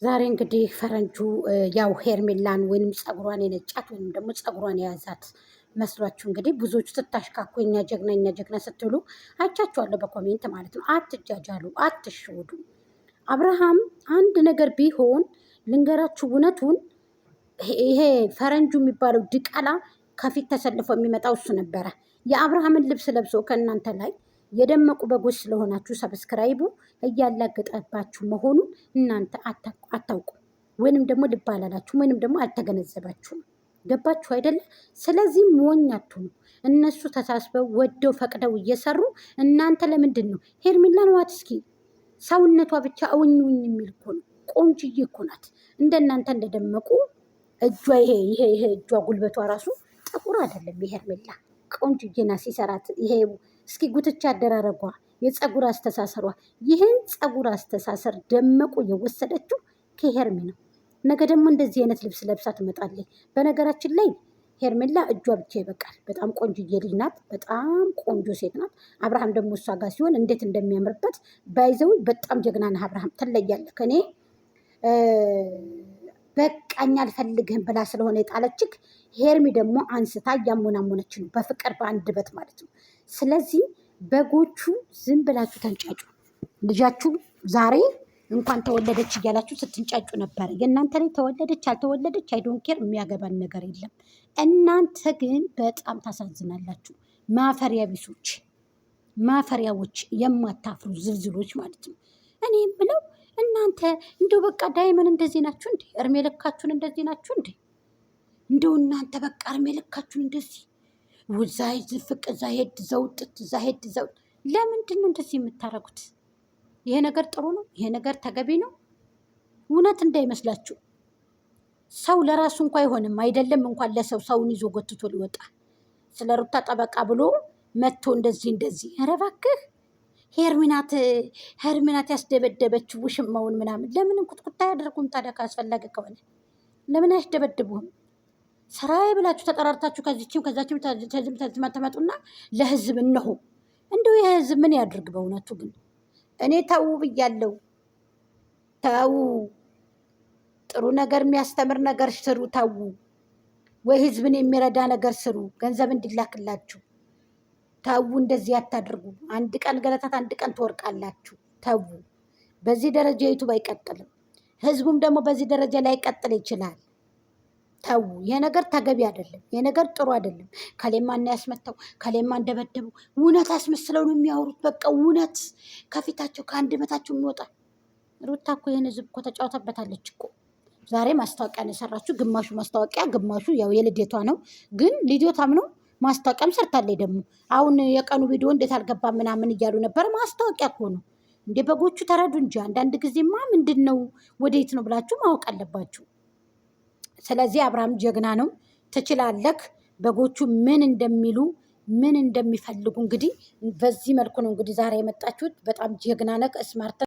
ዛሬ እንግዲህ ፈረንጁ ያው ሄርሜላን ወይንም ፀጉሯን የነጫት ወይንም ደግሞ ፀጉሯን የያዛት መስሏችሁ እንግዲህ ብዙዎቹ ስታሽካኩ እኛ ጀግና ስትሉ አይቻችኋለሁ፣ በኮሜንት ማለት ነው። አትጃጃሉ፣ አትሸወዱ። አብርሃም አንድ ነገር ቢሆን ልንገራችሁ እውነቱን፣ ይሄ ፈረንጁ የሚባለው ድቃላ ከፊት ተሰልፎ የሚመጣው እሱ ነበረ። የአብርሃምን ልብስ ለብሶ ከእናንተ ላይ የደመቁ በጎች ስለሆናችሁ ሰብስክራይቡ እያላገጠባችሁ መሆኑን እናንተ አታውቁ፣ ወይንም ደግሞ ልብ አላላችሁም፣ ወይንም ደግሞ አልተገነዘባችሁም። ገባችሁ አይደለ? ስለዚህ ሞኝ አትሁኑ። እነሱ ተሳስበው ወደው ፈቅደው እየሰሩ እናንተ ለምንድን ነው ሄርሜላን ዋት እስኪ ሰውነቷ ብቻ እውኝ የሚል እኮ ነው። ቆንጅዬ እኮ ናት። እንደናንተ እንደደመቁ እጇ ይሄ እጇ ጉልበቷ ራሱ ጥቁር አይደለም። የሄርሜላ ቆንጅዬ ናት ሲሰራት። ይሄ እስኪ ጉትቻ አደራረጓ፣ የፀጉር አስተሳሰሯ፣ ይህን ፀጉር አስተሳሰር ደመቁ የወሰደችው ከሄርሜ ነው። ነገ ደግሞ እንደዚህ አይነት ልብስ ለብሳ ትመጣለች። በነገራችን ላይ ሄርሜላ እጇ ብቻ ይበቃል። በጣም ቆንጆዬ ልጅ ናት። በጣም ቆንጆ ሴት ናት። አብርሃም ደግሞ እሷ ጋር ሲሆን እንዴት እንደሚያምርበት ባይዘው። በጣም ጀግና ነህ አብርሃም፣ ትለያለህ። ከኔ በቃኝ አልፈልግህም ብላ ስለሆነ የጣለችክ፣ ሄርሚ ደግሞ አንስታ እያሞናሞነች ነው፣ በፍቅር በአንደበት ማለት ነው። ስለዚህ በጎቹ ዝም ብላችሁ ተንጫጩ። ልጃችሁ ዛሬ እንኳን ተወለደች እያላችሁ ስትንጫጩ ነበር። የእናንተ ላይ ተወለደች አልተወለደች አይዶን ኬር፣ የሚያገባን ነገር የለም። እናንተ ግን በጣም ታሳዝናላችሁ። ማፈሪያ ቢሶች፣ ማፈሪያዎች፣ የማታፍሩ ዝልዝሎች ማለት ነው። እኔ የምለው እናንተ እንደው በቃ ዳይመን እንደዚህ ናችሁ እንዴ? እርሜ ልካችሁን እንደዚህ ናችሁ እንዴ? እንደው እናንተ በቃ እርሜ ልካችሁን እንደዚህ ውዛ ዝፍቅ እዛ ሄድ ዘውጥት እዛ ሄድ ዘውጥ። ለምንድን ነው እንደዚህ የምታደርጉት? ይሄ ነገር ጥሩ ነው? ይሄ ነገር ተገቢ ነው? እውነት እንዳይመስላችሁ። ሰው ለራሱ እንኳ አይሆንም አይደለም እንኳን ለሰው ሰውን ይዞ ጎትቶ ሊወጣ። ስለ ሩታ ጠበቃ ብሎ መጥቶ እንደዚህ ኧረ እባክህ ሄርሚናት ያስደበደበችው ውሽማውን ምናምን ለምን እንኩትኩታ ያደርጉም ታዲያ? ካስፈለገ ከሆነ ለምን አያስደበድቡም? ስራዬ ብላችሁ ተጠራርታችሁ ከዚችም ከዛችም ተመጡና ለህዝብ እነሆ እንደው የህዝብ ምን ያድርግ? በእውነቱ ግን እኔ ተው ብያለሁ። ተው፣ ጥሩ ነገር የሚያስተምር ነገር ስሩ። ተው፣ ወይ ህዝብን የሚረዳ ነገር ስሩ፣ ገንዘብ እንዲላክላችሁ። ተው፣ እንደዚህ አታድርጉ። አንድ ቀን ገለታት፣ አንድ ቀን ትወርቃላችሁ። ተው፣ በዚህ ደረጃ ዩቱብ አይቀጥልም። ህዝቡም ደግሞ በዚህ ደረጃ ላይ ይቀጥል ይችላል። ተው፣ ይሄ ነገር ተገቢ አይደለም። ይሄ ነገር ጥሩ አይደለም። ከሌማና ያስመታው ከሌማ እንደበደበው እውነት አስመስለው ነው የሚያወሩት። በቃ እውነት ከፊታቸው ከአንደበታቸው የሚወጣ። ሩታ እኮ ይህን ህዝብ እኮ ተጫውተበታለች እኮ። ዛሬ ማስታወቂያ ነው የሰራችው። ግማሹ ማስታወቂያ፣ ግማሹ ያው የልደቷ ነው። ግን ልደቷም ነው ማስታወቂያም ሰርታለች። ደግሞ አሁን የቀኑ ቪዲዮ እንዴት አልገባም ምናምን እያሉ ነበር። ማስታወቂያ እኮ ነው እንዴ። በጎቹ ተረዱ እንጂ አንዳንድ ጊዜማ ምንድን ነው ወዴት ነው ብላችሁ ማወቅ አለባችሁ። ስለዚህ አብርሃም ጀግና ነው። ትችላለህ። በጎቹ ምን እንደሚሉ ምን እንደሚፈልጉ እንግዲህ በዚህ መልኩ ነው እንግዲህ ዛሬ የመጣችሁት። በጣም ጀግና ነህ፣ ስማርት